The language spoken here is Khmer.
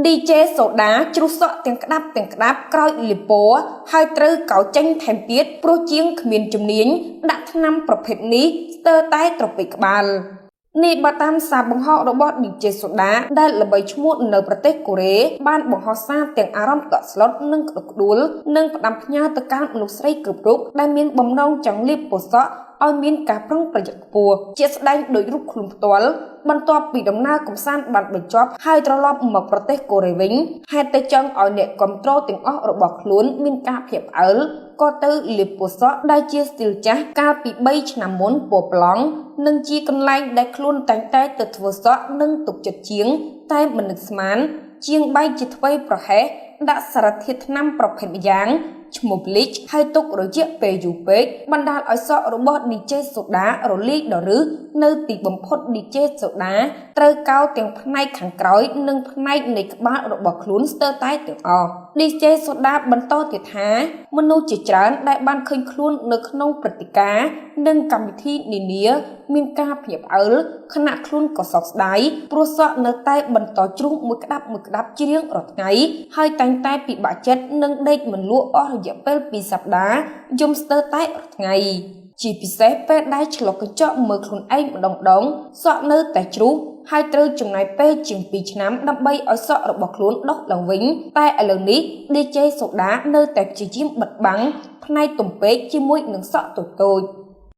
DJ សូដាជ្រុះសក់ទាំងក្តាប់ក្រោយលីពណ៌ហើយត្រូវកោចេញថែមទៀតព្រោះជាងគ្មានជំនាញដាក់ថ្នាំប្រភេទនេះស្ទើរតែត្រពេកក្បាលនេះបើតាមសារបង្ហោះរបស់ DJ សូដាដែលល្បីឈ្មោះនៅប្រទេសកូរ៉េបានបង្ហោះសារទាំងអារម្មណ៍កក់ស្លុតនិងក្តុកក្តួលនិងផ្ដាំផ្ញើទៅកាន់មនុស្សស្រីគ្រប់រូបដែលមានបំណងចង់លាបពណ៌សក់ឲ្យមានការប្រុងប្រយ័ត្នខ្ពស់ជាស្ដែងដោយរូបខ្លួនផ្ទាល់បន្ទាប់ពីដំណើរកម្សាន្តបានបញ្ចប់ហើយត្រឡប់មកប្រទេសកូរ៉េវិញហេតុតែចង់ឲ្យអ្នកគ្រប់គ្រងទាំងអស់របស់ខ្លួនមានការភ្ញាក់ផ្អើលក៏ទៅលាបពណ៌សក់ដែលជាស្ទីលចាស់កាលពី3ឆ្នាំមុនពណ៌ប្លង់និងជាកន្លែងដែលខ្លួនតែងតែទៅធ្វើសក់និងទុកចិត្តជាងតែមិននឹកស្មានជាងបែកជាទ្វេប្រហែសដាក់សារធាតុថ្នាំប្រភេទម្យ៉ាងឈ្មោះ bleach ហើយទុករយៈពេលយូរពេកបណ្ដាលឲ្យសក់របស់ DJ សូដារលាយដល់រឹសនៅទីបំផុត DJ សូដាត្រូវកោទាំងផ្នែកខាងក្រោយនិងផ្នែកនៃក្បាលរបស់ខ្លួនស្ទើរតែទាំងអស់ DJ សូដាបន្តទៀតថាមនុស្សជាច្រើនដែលបានឃើញខ្លួននៅក្នុងព្រឹត្តិការណ៍និងកម្មវិធីនានាមានការភ្ញាក់ផ្អើលខណៈខ្លួនក៏សោកស្ដាយព្រោះសក់នៅតែបន្តជ្រុះមួយក្តាប់ជារៀងរាល់ថ្ងៃហើយតែងតែពិបាកចិត្តនិងដេកមិនលក់អស់រយៈពេល2សប្តាហ៍យំស្ទើរតែរាល់ថ្ងៃជាពិសេសពេលដែលឆ្លុះកញ្ចក់មើលខ្លួនឯងម្ដងសក់នៅតែជ្រុះហើយត្រូវចំណាយពេលជាង2ឆ្នាំដើម្បីឲ្យសក់របស់ខ្លួនដុះឡើងវិញតែឥឡូវនេះ DJ សូដានៅតែព្យាយាមបិទបាំងផ្នែកទំពេកជាមួយនឹងសក់តូចៗ